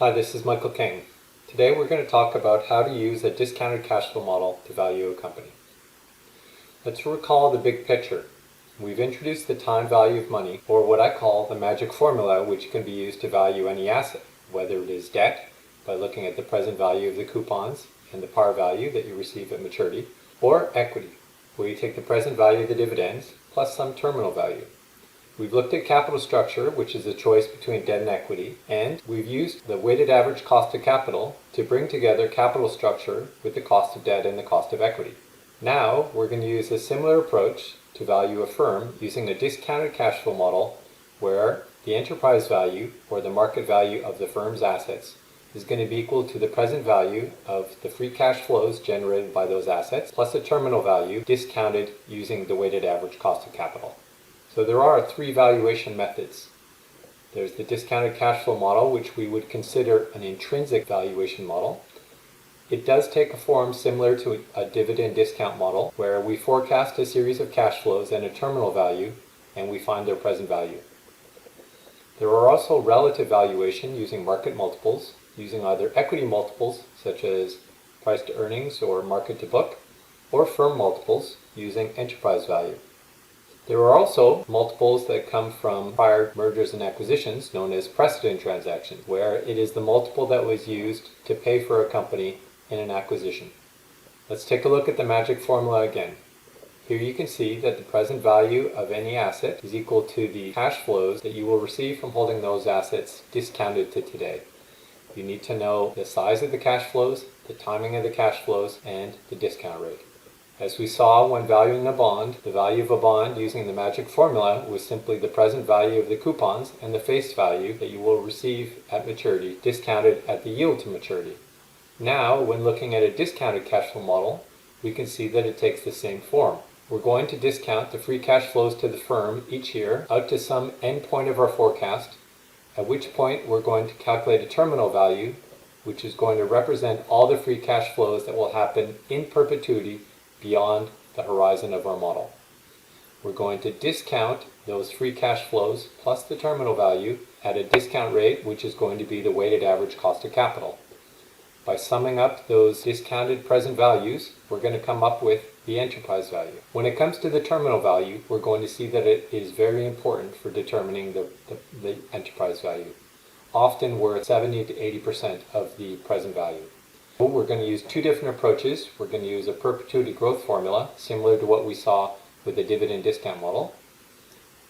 Hi, this is Michael King. Today we're going to talk about how to use a discounted cash flow model to value a company. Let's recall the big picture. We've introduced the time value of money, or what I call the magic formula, which can be used to value any asset, whether it is debt, by looking at the present value of the coupons and the par value that you receive at maturity, or equity, where you take the present value of the dividends plus some terminal value. We've looked at capital structure, which is a choice between debt and equity, and we've used the weighted average cost of capital to bring together capital structure with the cost of debt and the cost of equity. Now, we're going to use a similar approach to value a firm using a discounted cash flow model where the enterprise value, or the market value of the firm's assets, is going to be equal to the present value of the free cash flows generated by those assets plus a terminal value discounted using the weighted average cost of capital. So there are three valuation methods. There's the discounted cash flow model, which we would consider an intrinsic valuation model. It does take a form similar to a dividend discount model, where we forecast a series of cash flows and a terminal value, and we find their present value. There are also relative valuation using market multiples, using either equity multiples, such as price to earnings or market to book, or firm multiples using enterprise value. There are also multiples that come from prior mergers and acquisitions, known as precedent transactions, where it is the multiple that was used to pay for a company in an acquisition. Let's take a look at the magic formula again. Here you can see that the present value of any asset is equal to the cash flows that you will receive from holding those assets discounted to today. You need to know the size of the cash flows, the timing of the cash flows, and the discount rate. As we saw when valuing a bond, the value of a bond using the magic formula was simply the present value of the coupons and the face value that you will receive at maturity, discounted at the yield to maturity. Now, when looking at a discounted cash flow model, we can see that it takes the same form. We're going to discount the free cash flows to the firm each year out to some end point of our forecast, at which point we're going to calculate a terminal value, which is going to represent all the free cash flows that will happen in perpetuity beyond the horizon of our model. We're going to discount those free cash flows plus the terminal value at a discount rate, which is going to be the weighted average cost of capital. By summing up those discounted present values, we're going to come up with the enterprise value. When it comes to the terminal value, we're going to see that it is very important for determining the enterprise value. Often we're at 70 to 80% of the present value. We're going to use two different approaches. We're going to use a perpetuity growth formula, similar to what we saw with the dividend discount model,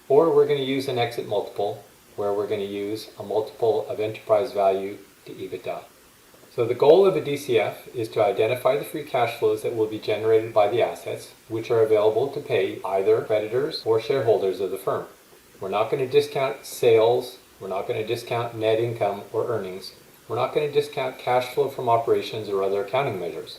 or we're going to use an exit multiple, where we're going to use a multiple of enterprise value to EBITDA. So the goal of a DCF is to identify the free cash flows that will be generated by the assets, which are available to pay either creditors or shareholders of the firm. We're not going to discount sales, we're not going to discount net income or earnings. We're not going to discount cash flow from operations or other accounting measures.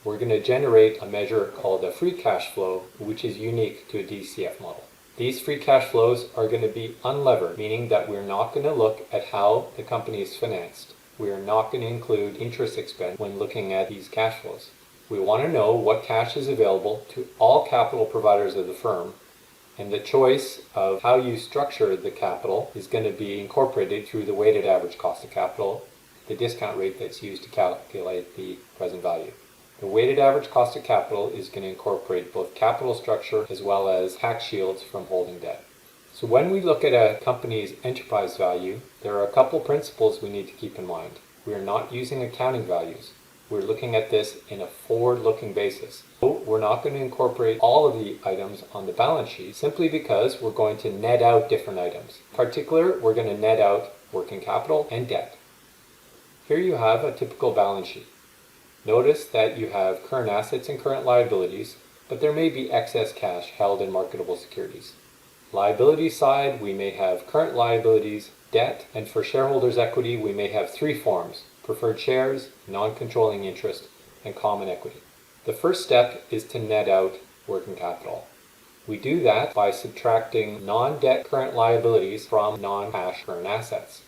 We're going to generate a measure called a free cash flow, which is unique to a DCF model. These free cash flows are going to be unlevered, meaning that we're not going to look at how the company is financed. We are not going to include interest expense when looking at these cash flows. We want to know what cash is available to all capital providers of the firm, and the choice of how you structure the capital is going to be incorporated through the weighted average cost of capital, the discount rate that's used to calculate the present value. The weighted average cost of capital is going to incorporate both capital structure as well as tax shields from holding debt. So when we look at a company's enterprise value, there are a couple principles we need to keep in mind. We are not using accounting values. We're looking at this in a forward-looking basis. So we're not going to incorporate all of the items on the balance sheet simply because we're going to net out different items. In particular, we're going to net out working capital and debt. Here you have a typical balance sheet. Notice that you have current assets and current liabilities, but there may be excess cash held in marketable securities. Liability side, we may have current liabilities, debt, and for shareholders' equity, we may have three forms: preferred shares, non-controlling interest, and common equity. The first step is to net out working capital. We do that by subtracting non-debt current liabilities from non-cash current assets.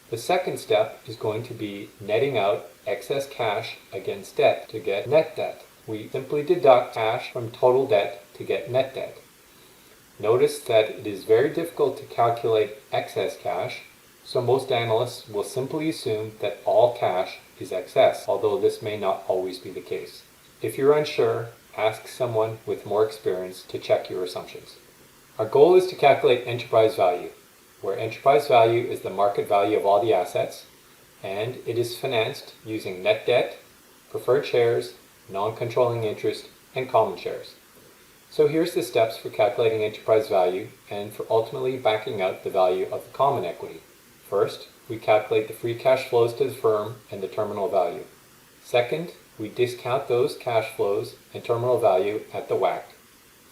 The second step is going to be netting out excess cash against debt to get net debt. We simply deduct cash from total debt to get net debt. Notice that it is very difficult to calculate excess cash So most analysts will simply assume that all cash is excess, although this may not always be the case. If you're unsure, ask someone with more experience to check your assumptions. Our goal is to calculate enterprise value, where enterprise value is the market value of all the assets, and it is financed using net debt, preferred shares, non-controlling interest, and common shares. So here's the steps for calculating enterprise value and for ultimately backing out the value of the common equity. First, we calculate the free cash flows to the firm and the terminal value. Second, we discount those cash flows and terminal value at the WACC.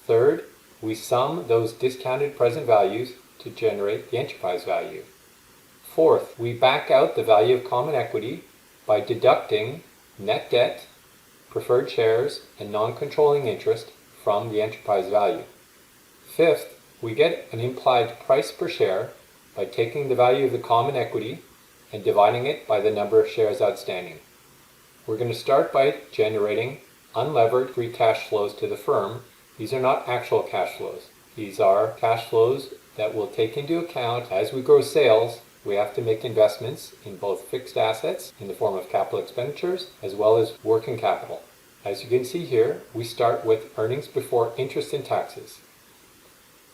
Third, we sum those discounted present values to generate the enterprise value. Fourth, we back out the value of common equity by deducting net debt, preferred shares, and non-controlling interest from the enterprise value. Fifth, we get an implied price per share by taking the value of the common equity and dividing it by the number of shares outstanding. We're going to start by generating unlevered free cash flows to the firm. These are not actual cash flows. These are cash flows that will take into account as we grow sales. We have to make investments in both fixed assets in the form of capital expenditures as well as working capital. As you can see here, we start with earnings before interest and taxes.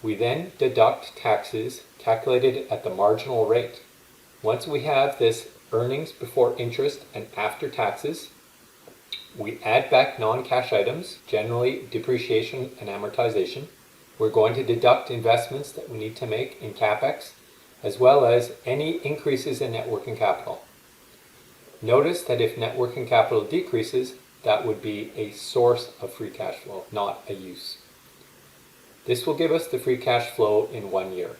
We then deduct taxes calculated at the marginal rate. Once we have this earnings before interest and after taxes, we add back non-cash items, generally depreciation and amortization. We're going to deduct investments that we need to make in CapEx, as well as any increases in net working capital. Notice that if net working capital decreases, that would be a source of free cash flow, not a use. This will give us the free cash flow in 1 year.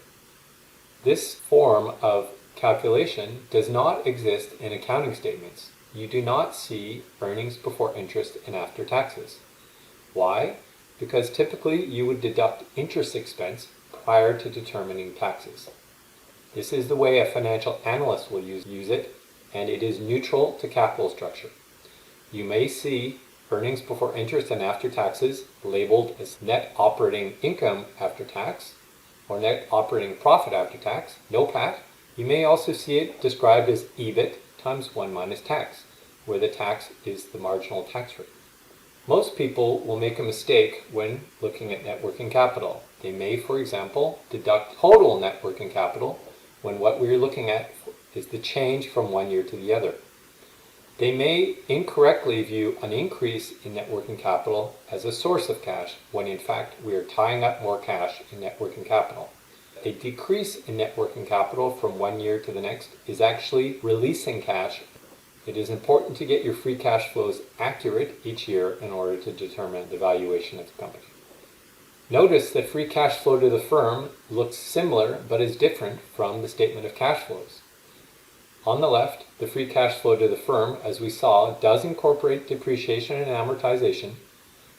This form of calculation does not exist in accounting statements. You do not see earnings before interest and after taxes. Why? Because typically you would deduct interest expense prior to determining taxes. This is the way a financial analyst will use it, and it is neutral to capital structure. You may see earnings before interest and after taxes labeled as net operating income after tax or net operating profit after tax, NOPAT. You may also see it described as EBIT times 1 minus tax, where the tax is the marginal tax rate. Most people will make a mistake when looking at net working capital. They may, for example, deduct total net working capital when what we're looking at is the change from 1 year to the other. They may incorrectly view an increase in net working capital as a source of cash, when in fact we are tying up more cash in net working capital. A decrease in net working capital from 1 year to the next is actually releasing cash. It is important to get your free cash flows accurate each year in order to determine the valuation of the company. Notice that free cash flow to the firm looks similar but is different from the statement of cash flows. On the left, the free cash flow to the firm, as we saw, does incorporate depreciation and amortization.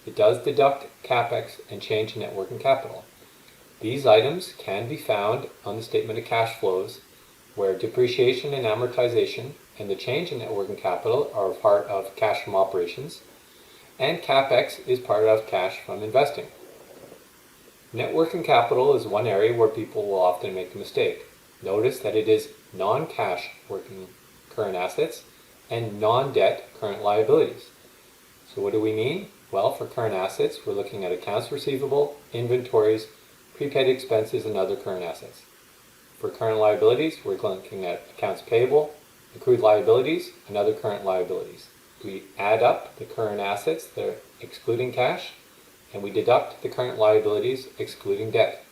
It does deduct CapEx and change in net working capital. These items can be found on the statement of cash flows, where depreciation and amortization and the change in net working capital are part of cash from operations, and CapEx is part of cash from investing. Net working capital is one area where people will often make a mistake. Notice that it is non-cash working current assets and non-debt current liabilities. So what do we mean? Well, for current assets, we're looking at accounts receivable, inventories, prepaid expenses, and other current assets. For current liabilities, we're looking at accounts payable, accrued liabilities, and other current liabilities. We add up the current assets that are excluding cash, and we deduct the current liabilities excluding debt.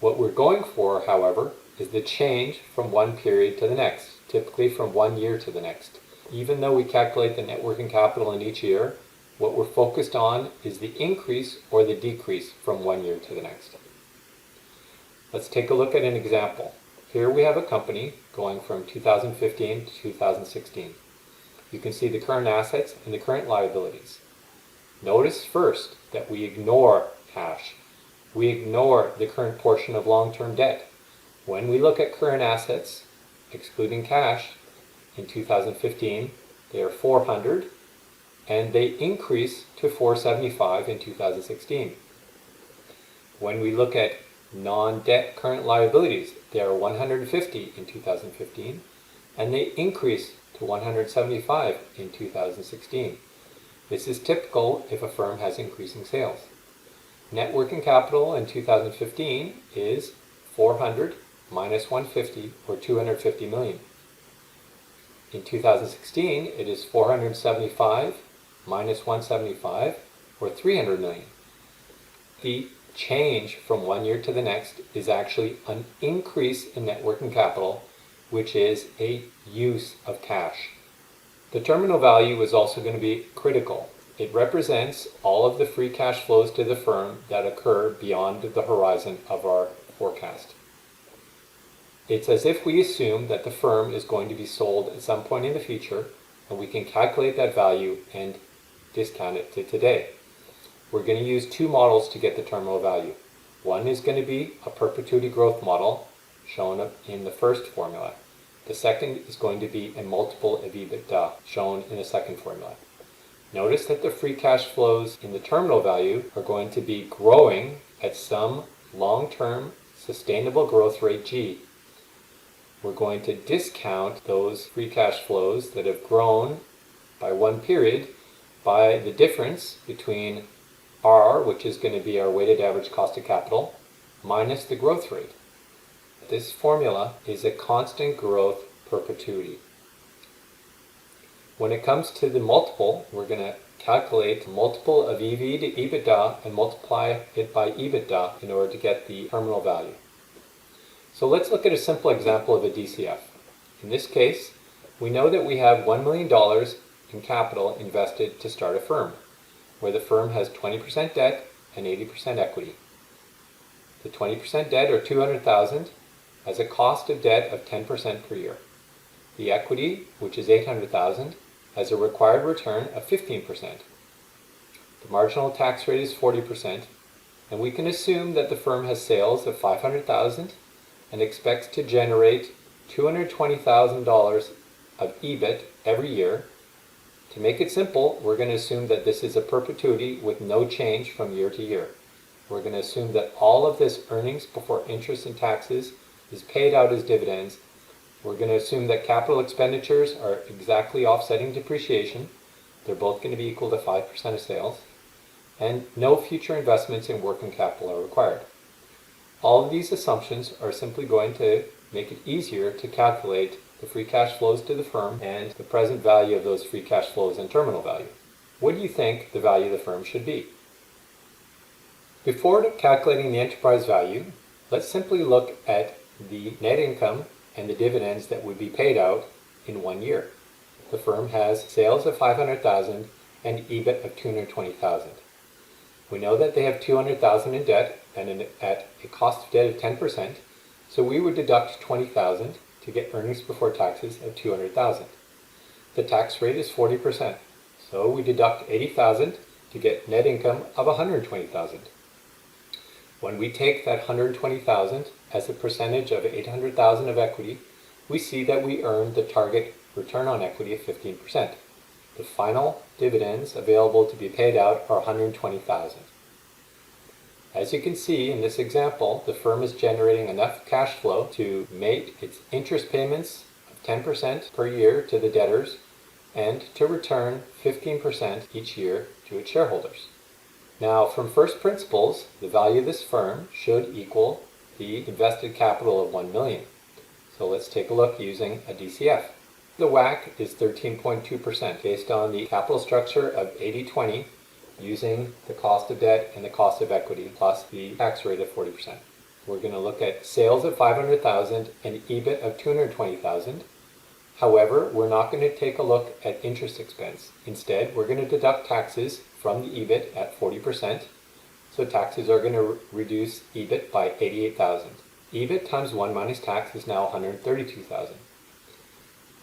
What we're going for, however, is the change from one period to the next, typically from 1 year to the next. Even though we calculate the net working capital in each year, what we're focused on is the increase or the decrease from 1 year to the next. Let's take a look at an example. Here we have a company going from 2015 to 2016. You can see the current assets and the current liabilities. Notice first that we ignore cash. We ignore the current portion of long-term debt. When we look at current assets, excluding cash, in 2015, they are 400, and they increase to 475 in 2016. When we look at non-debt current liabilities. They are 150 in 2015, and they increase to 175 in 2016. This is typical if a firm has increasing sales. Net working capital in 2015 is 400 minus 150, or 250 million. In 2016, it is 475 minus 175, or 300 million. The change from one year to the next is actually an increase in net working capital, which is a use of cash. The terminal value is also going to be critical. It represents all of the free cash flows to the firm that occur beyond the horizon of our forecast. It's as if we assume that the firm is going to be sold at some point in the future, and we can calculate that value and discount it to today. We're going to use two models to get the terminal value. One is going to be a perpetuity growth model, shown in the first formula. The second is going to be a multiple of EBITDA, shown in the second formula. Notice that the free cash flows in the terminal value are going to be growing at some long-term sustainable growth rate G. We're going to discount those free cash flows that have grown by one period by the difference between R, which is going to be our weighted average cost of capital, minus the growth rate. This formula is a constant growth perpetuity. When it comes to the multiple, we're going to calculate the multiple of EV to EBITDA and multiply it by EBITDA in order to get the terminal value. So let's look at a simple example of a DCF. In this case, we know that we have $1 million in capital invested to start a firm, where the firm has 20% debt and 80% equity. The 20% debt, or $200,000, has a cost of debt of 10% per year. The equity, which is $800,000, has a required return of 15%. The marginal tax rate is 40%, and we can assume that the firm has sales of $500,000 and expects to generate $220,000 of EBIT every year. To make it simple, we're going to assume that this is a perpetuity with no change from year to year. We're going to assume that all of this earnings before interest and taxes is paid out as dividends. We're going to assume that capital expenditures are exactly offsetting depreciation. They're both going to be equal to 5% of sales. And no future investments in working capital are required. All of these assumptions are simply going to make it easier to calculate the free cash flows to the firm and the present value of those free cash flows and terminal value. What do you think the value of the firm should be? Before calculating the enterprise value, let's simply look at the net income and the dividends that would be paid out in 1 year. The firm has sales of $500,000 and EBIT of $220,000. We know that they have $200,000 in debt and at a cost of debt of 10%, so we would deduct $20,000 to get earnings before taxes of $200,000. The tax rate is 40%, so we deduct $80,000 to get net income of $120,000. When we take that $120,000 as a percentage of $800,000 of equity, we see that we earn the target return on equity of 15%. The final dividends available to be paid out are $120,000. As you can see in this example, the firm is generating enough cash flow to make its interest payments of 10% per year to the debtors and to return 15% each year to its shareholders. Now, from first principles, the value of this firm should equal the invested capital of $1 million. So let's take a look using a DCF. The WACC is 13.2% based on the capital structure of 80-20, using the cost of debt and the cost of equity plus the tax rate of 40%. We're going to look at sales of $500,000 and EBIT of $220,000. However, we're not going to take a look at interest expense. Instead, we're going to deduct taxes from the EBIT at 40%. So taxes are going to reduce EBIT by $88,000. EBIT times 1 minus tax is now $132,000.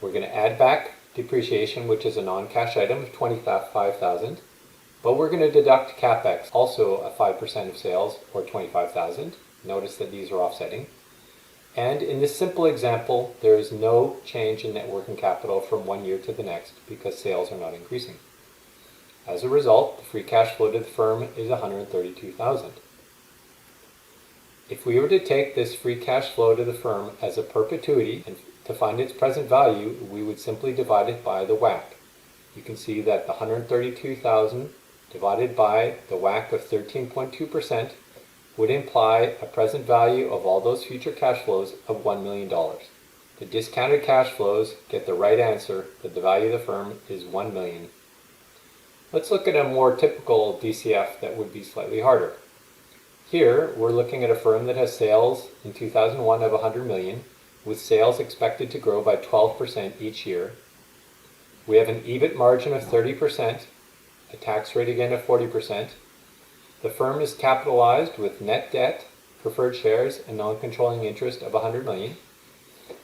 We're going to add back depreciation, which is a non-cash item, of $25,000. But we're going to deduct CapEx, also a 5% of sales, or $25,000. Notice that these are offsetting. And in this simple example, there is no change in net working capital from 1 year to the next because sales are not increasing. As a result, the free cash flow to the firm is $132,000. If we were to take this free cash flow to the firm as a perpetuity and to find its present value, we would simply divide it by the WACC. You can see that the $132,000 divided by the WACC of 13.2% would imply a present value of all those future cash flows of $1 million. The discounted cash flows get the right answer that the value of the firm is $1 million. Let's look at a more typical DCF that would be slightly harder. Here, we're looking at a firm that has sales in 2001 of $100 million, with sales expected to grow by 12% each year. We have an EBIT margin of 30%, a tax rate again of 40%. The firm is capitalized with net debt, preferred shares, and non-controlling interest of $100 million.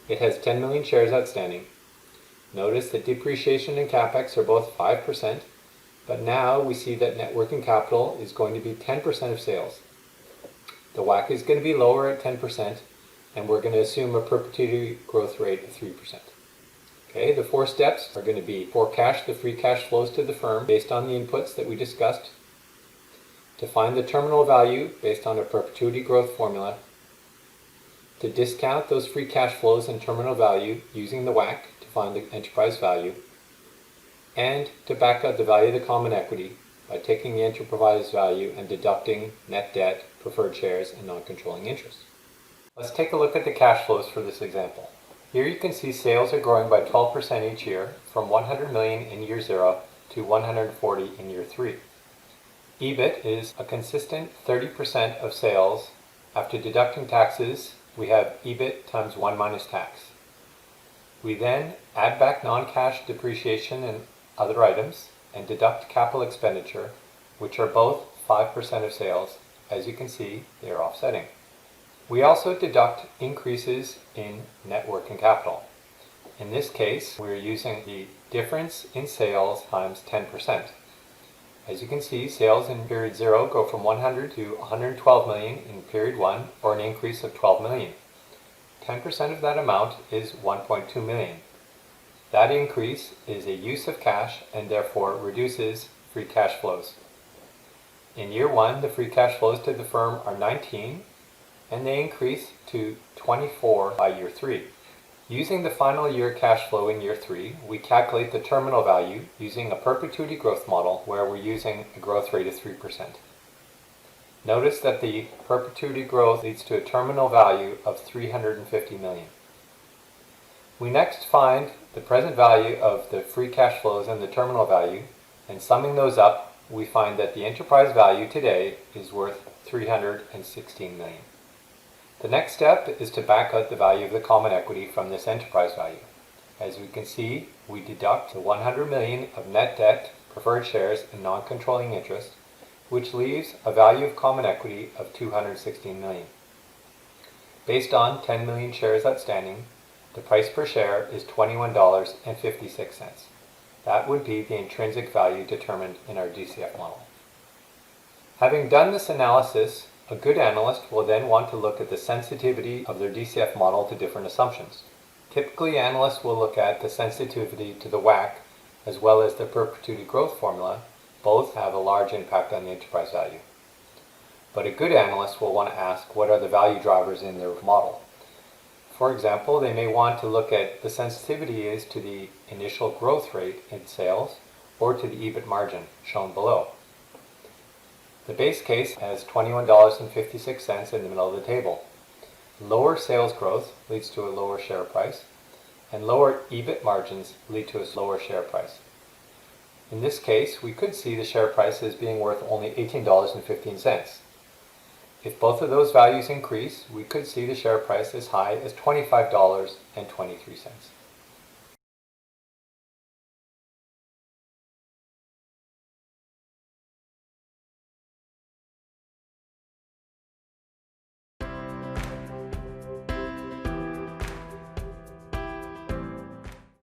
It has 10 million shares outstanding. Notice that depreciation and capex are both 5%, but now we see that net working capital is going to be 10% of sales. The WACC is going to be lower at 10%, and we're going to assume a perpetuity growth rate of 3%. Okay, the 4 steps are going to be forecast the free cash flows to the firm based on the inputs that we discussed, to find the terminal value based on a perpetuity growth formula, to discount those free cash flows and terminal value using the WACC to find the enterprise value, and to back out the value of the common equity by taking the enterprise value and deducting net debt, preferred shares, and non-controlling interest. Let's take a look at the cash flows for this example. Here you can see sales are growing by 12% each year, from $100 million in year 0 to $140 in year 3. EBIT is a consistent 30% of sales. After deducting taxes, we have EBIT times 1 minus tax. We then add back non-cash depreciation and other items and deduct capital expenditure, which are both 5% of sales. As you can see, they are offsetting. We also deduct increases in net working capital. In this case, we're using the difference in sales times 10%. As you can see, sales in period 0 go from 100 to 112 million in period 1, or an increase of 12 million. 10% of that amount is 1.2 million. That increase is a use of cash and therefore reduces free cash flows. In year 1, the free cash flows to the firm are 19, and they increase to 24 by year 3. Using the final year cash flow in year 3, we calculate the terminal value using a perpetuity growth model where we're using a growth rate of 3%. Notice that the perpetuity growth leads to a terminal value of 350 million. We next find the present value of the free cash flows and the terminal value, and summing those up, we find that the enterprise value today is worth 316 million. The next step is to back out the value of the common equity from this enterprise value. As we can see, we deduct the 100 million of net debt, preferred shares, and non-controlling interest, which leaves a value of common equity of 216 million. Based on 10 million shares outstanding, the price per share is $21.56. That would be the intrinsic value determined in our DCF model. Having done this analysis, a good analyst will then want to look at the sensitivity of their DCF model to different assumptions. Typically, analysts will look at the sensitivity to the WACC as well as the perpetuity growth formula. Both have a large impact on the enterprise value. But a good analyst will want to ask what are the value drivers in their model. For example, they may want to look at the sensitivity is to the initial growth rate in sales or to the EBIT margin shown below. The base case has $21.56 in the middle of the table. Lower sales growth leads to a lower share price, and lower EBIT margins lead to a lower share price. In this case, we could see the share price as being worth only $18.15. If both of those values increase, we could see the share price as high as $25.23.